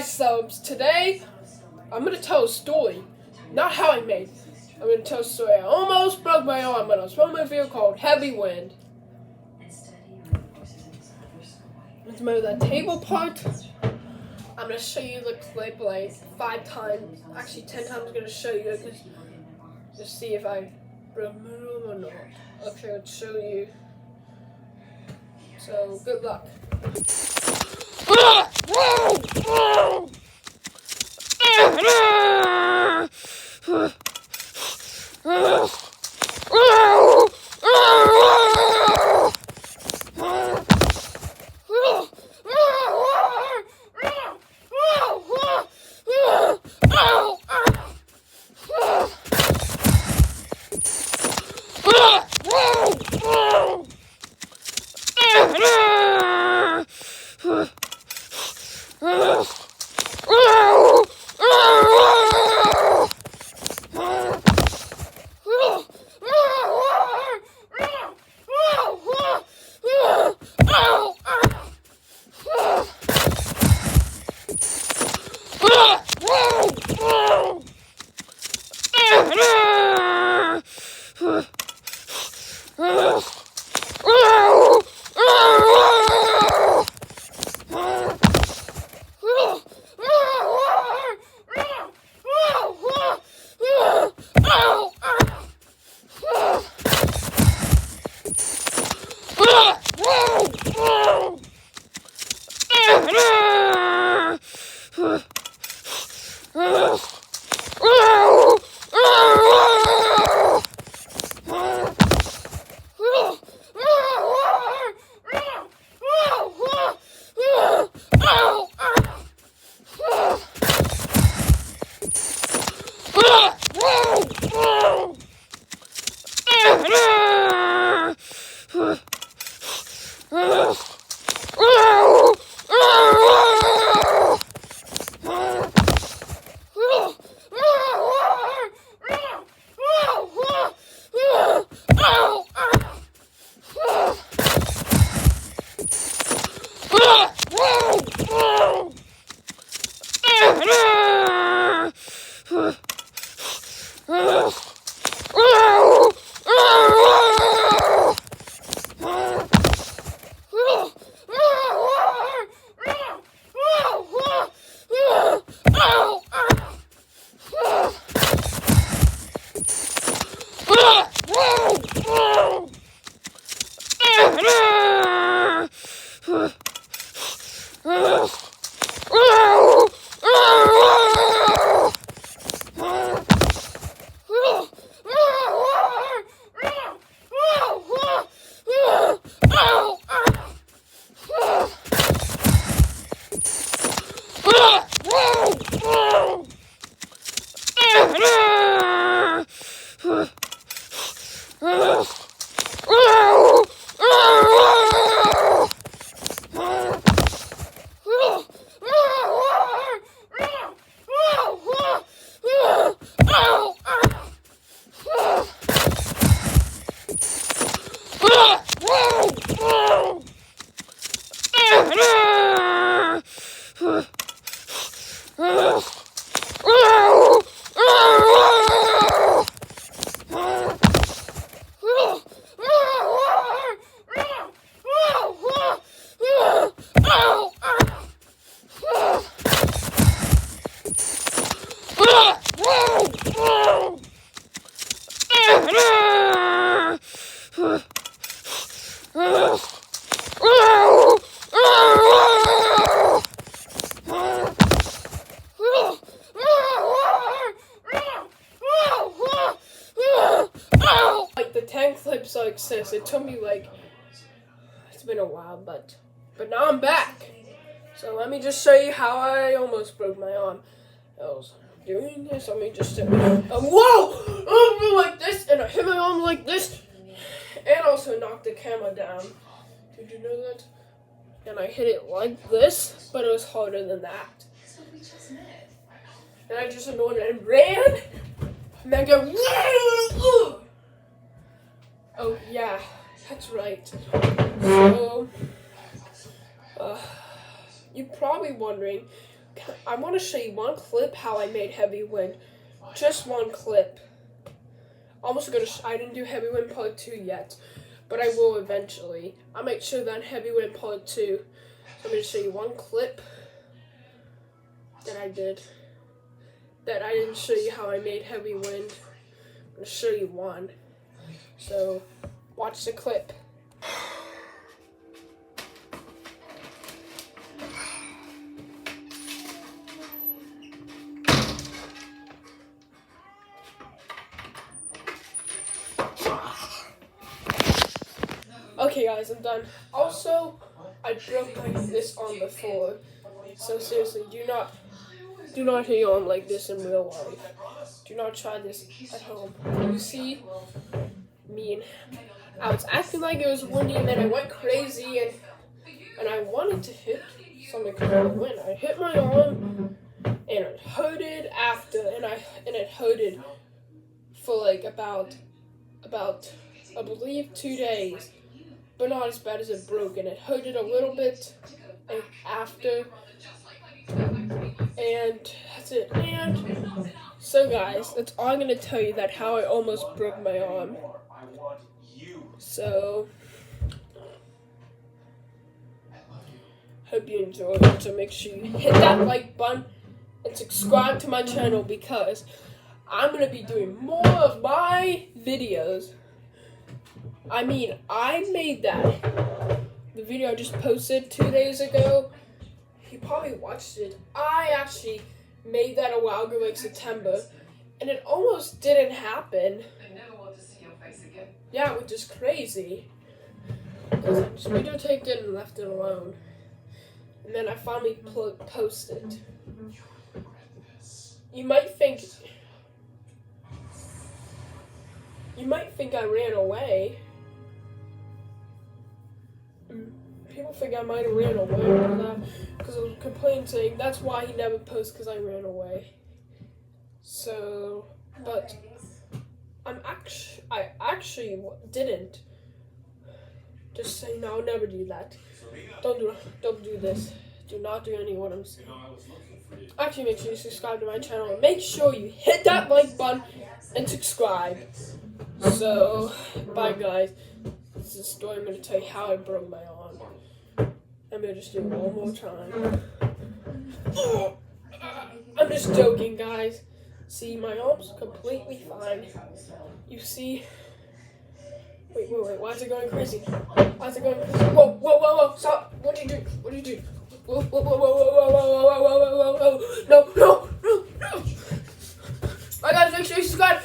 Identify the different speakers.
Speaker 1: guys, so today I'm gonna tell a story, not how I made it. I'm gonna tell a story. I almost broke my arm when I was filming a video called Heavy Wind. Remember that table part? I'm gonna show you the clip like 5 times, actually 10 times. I'm gonna show you because just see if I broke my arm or not. Okay, I'll show you. So good luck. Like the 10 clips like this, it took me like, it's been a while, but now I'm back. So let me just show you how I almost broke my arm. I was doing this, let me just whoa! Like this, and I hit my arm like this, and also knocked the camera down. Did you know that? And I hit it like this, but it was harder than that. And I just annoyed and ran, and then go, oh yeah, that's right. So, you're probably wondering, I want to show you one clip how I made heavy wind. Just one clip. I didn't do heavy wind part 2 yet, but I will eventually. I'll make sure that heavy wind part 2. So I'm going to show you one clip that I did. That I didn't show you how I made heavy wind. I'm going to show you one. So watch the clip. Okay guys, I'm done. Also, I broke this arm before. So seriously, do not hit your arm like this in real life. Do not try this at home. You see me, and I was acting like it was windy, and then I went crazy, and I wanted to hit something kind of wind. I hit my arm, and it hurted after, and it hurted for like about I believe 2 days. But not as bad as it broke, and it hurted a little bit after, and that's it. And so guys, that's all I'm gonna tell you, that how I almost broke my arm. So hope you enjoyed. So make sure you hit that like button and subscribe to my channel, because I'm gonna be doing more of my videos. I mean, I made that. The video I just posted 2 days ago. You probably watched it. I actually made that a while ago, like September, and it almost didn't happen.
Speaker 2: I never want to see your face again.
Speaker 1: Yeah, which is crazy. Because I just videotaped it and left it alone. And then I finally posted. You might think I ran away. People think I might have ran away because I was complaining, saying that's why he never posts, because I ran away. So, but I actually didn't. Just saying, no, I'll never do that. Don't do this. Do not do any of what I'm saying. Actually, make sure you subscribe to my channel, and make sure you hit that like button and subscribe. So, bye guys. This is a story. I'm going to tell you how I broke my arm. I'm going to just do it one more time. I'm just joking, guys. See, my arm's completely fine. You see? Wait, why is it going crazy? Why is it going crazy? Whoa, stop. What do you do? Whoa. No. Bye guys, make sure you subscribe.